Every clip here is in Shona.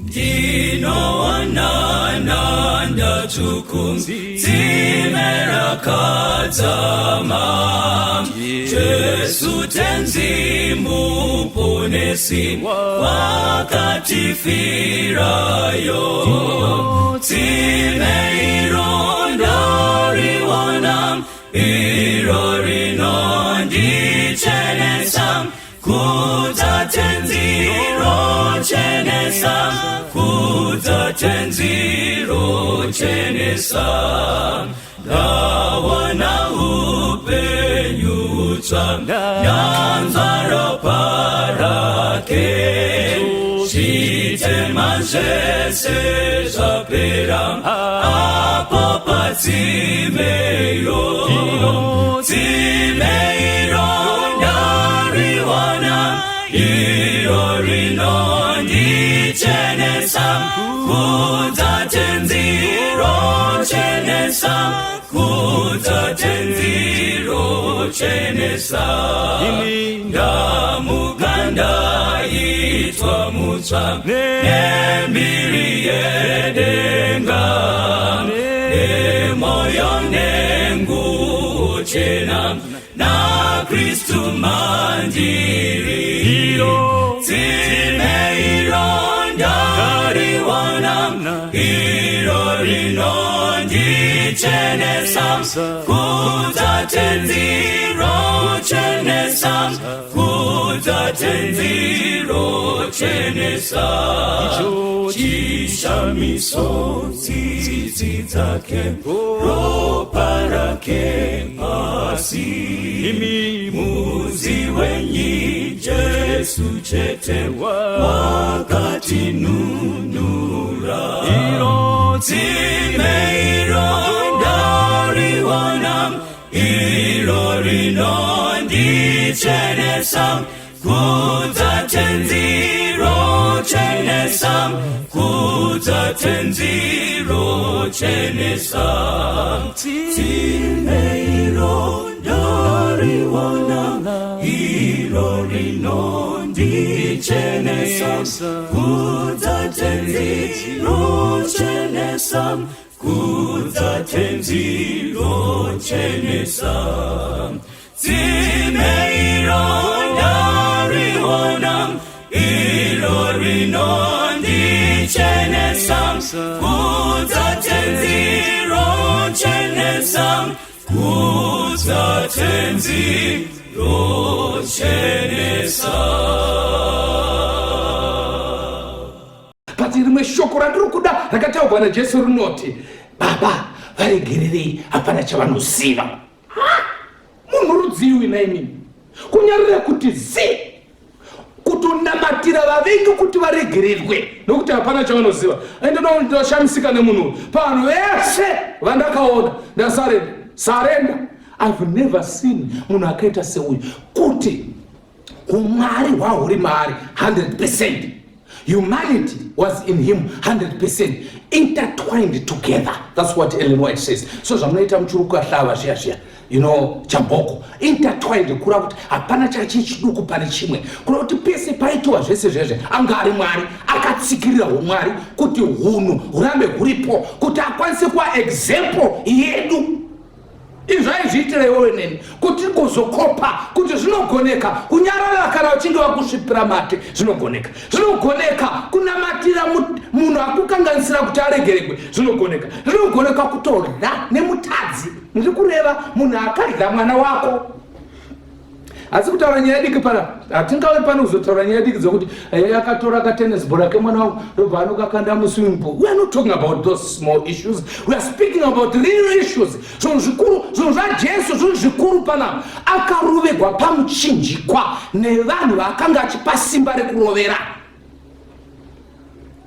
Dino wanananda tukum Zimera katama Jesu tenzimu ponesi Wakati firayo Zimeironda riwanam Irorinondi chenesam Kutatenziro chenesam Kutatenziro chenesam Dawana upenyutam Nyanzaro parake Shitemanjese zaperam Apopatimeyo Timeiro nariwana Irorinondi chenesam Kutatenziro chenesam Kutatenziro chenesam Ndamuganda itwa mutsam Nembiri yedenga Nemoyo nengu chenam Na Kristu mandiri Timeironda riwanam Irorinondi chenesam Kutatenziro chenesam Kutatenziro chenesam Chishamiso tizitake Roparake pasi Muzi wenyi Jesu chete Wakati nunura Timeironda riwanam Irorinondi chenesam Kutatenziro chenesam Kutatenziro chenesam Timeironda riwanam Irorinondi chenesam Kutatenziro chenesam Kutatenziro chenesam Timeironda riwanam Irorinondi chenesam Kutatenziro chenesam Kutatenziro chenesam Pati rimwe shoko randiri kuda rakataurwa naJesu rinoti Baba varegererei hapana chavanoziva. Munhu rudziwi naimini kunyarira kuti kutonamatira vavengi kuti varegererwe nokuti hapana chavanoziva. Ende ndoshamisika nemunhu panhu vese vandakaona ndasarenda. I've never seen munhu akaita seuyu kuti umwari hwahuri maari 100%. Humanity was in him 100%, intertwined together. That's what Ellen White says. So zvamunoita muchuruku ahlava zviya chamboko intertwined kura kuti hapana chiduku pane chimwe, kura kuti pese paitwa zvese zvese anga ari mwari akatsikirira umwari kuti hunhu hurambe huripo kuti akwanise kuva example yedu. Izvaizviitira iwewe neni kuti ngozokopa kuti zvinogoneka kunyarara kana uchinge wakusvipira mate zvinogoneka. Zvinogoneka kunamatira munhu akukanganisira kuti aregeregwe zvinogoneka. Zvinogoneka kutorya nemutadzi. Ndiri kureva munhu akarya mwana wako. Asi kutaura nyaya diki pana hatingawe pano kuzotaura nyaya diki dzokuti akatora katennis ball rake mwana wangu robva anokakanda muswimming pool. We are not talking about those small issues. We are speaking about real issues. Zvinhu zvikuru, zvinhu zvaJesu zvinhu zvikuru pana. Akarovegwa pamuchinjikwa nevanhu vakanga achipa simba rekurovera.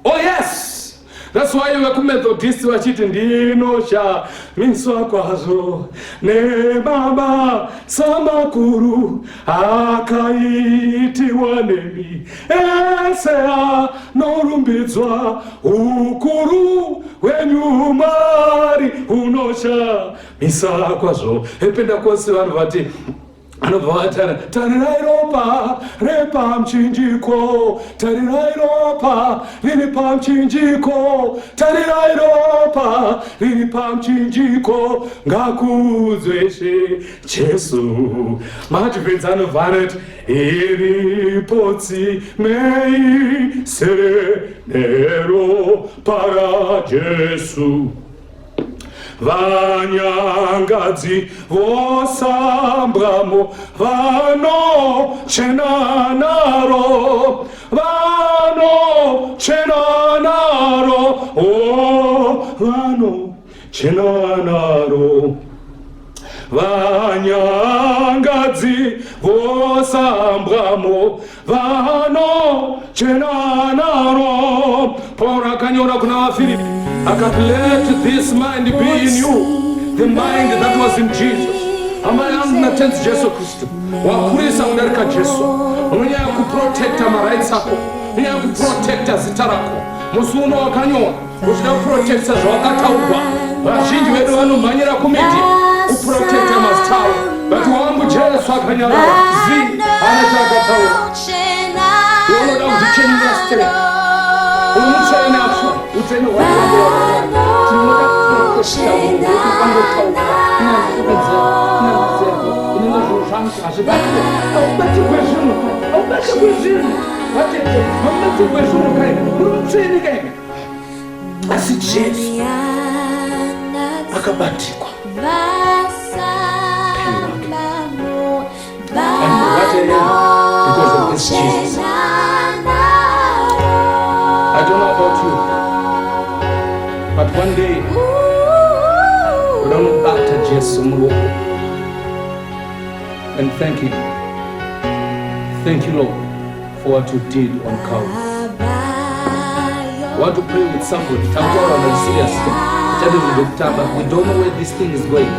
Oh yes. That's why we come Methodist vachiti ndinoshamisa kwazvo nebaba samakuru akaitiwa nemi ese anorumbidzwa ukuru hwenyu Mwari unoshamisa kwazvo. Epentekoste vanhu vati anobva tarirai ropa repamchinjiko, tarirai ropa riri pamchinjiko, tarirai ropa riri pamchinjiko, ngakudzweshe Jesu. Machipedza anobva anoti iripo tsimei senero para Jesu. Vanyangadzi vosambwamo vanochena naro, vanochena naro, oh, vanochena naro. Vanyangadzi vosambwamo vanochena naro. Paul akanyora kuna vaFilipi akati, let this mind be in you, the mind that was in Jesus. Hama yangu natenzi Jesu Kristu wakurisa kudarika Jesu, unyaya kuprotecta maraitsi ako, unyaya kuprotecta zita rako. Musi uno wakanyora uchida kuprotecta zvawakataurwa. Vazhinji vedu vanomhanyira kumedia kuprotecta mazita avo, but wangu Jesu akanyora zi anati akataura. Unoda kuzvichenjera straight, umutsvene apso utsvene hwakawanda tinoda kuprotecta ukangotaura inenge zvinhu zvangu hazvibatwe. Haubatirwe zvinhu, haubatirwe zvinhu, vatete haubatirwe zvinhu kai, uri mutsvene kai. Asi Jesu akabatirwa because of this Jesus. I don't know about you, but one day we're going to back to Jesus and thank Him. Thank you, Lord, for what you did on Calvary. I want to pray with somebody. We don't know where this thing is going.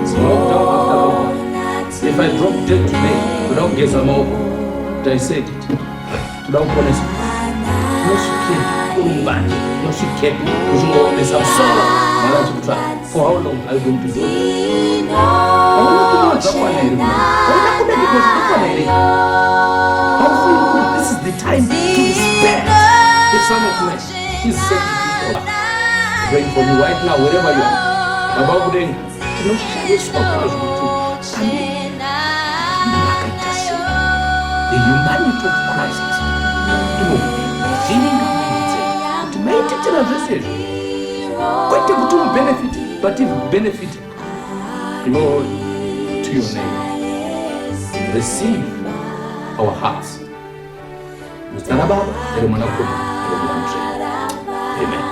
It's lockdown after lockdown. If I drop dead today, without getting some more, I said it. Without honesty. No shit, no shit, there's some sorrow. For how long are you going to do it? This is the time to respect the Son of Man. He's setting people up. Praying for you right now, wherever you are. About today, no shit, the humanity of Christ. Quite a good benefit, but if benefit, Lord, to your name, receive our hearts. Amen.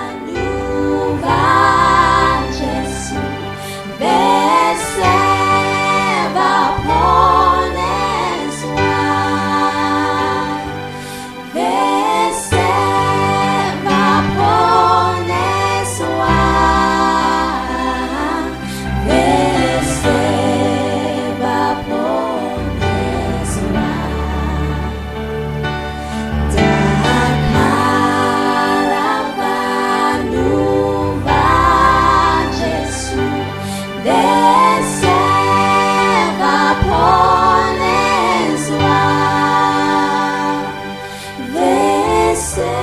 Say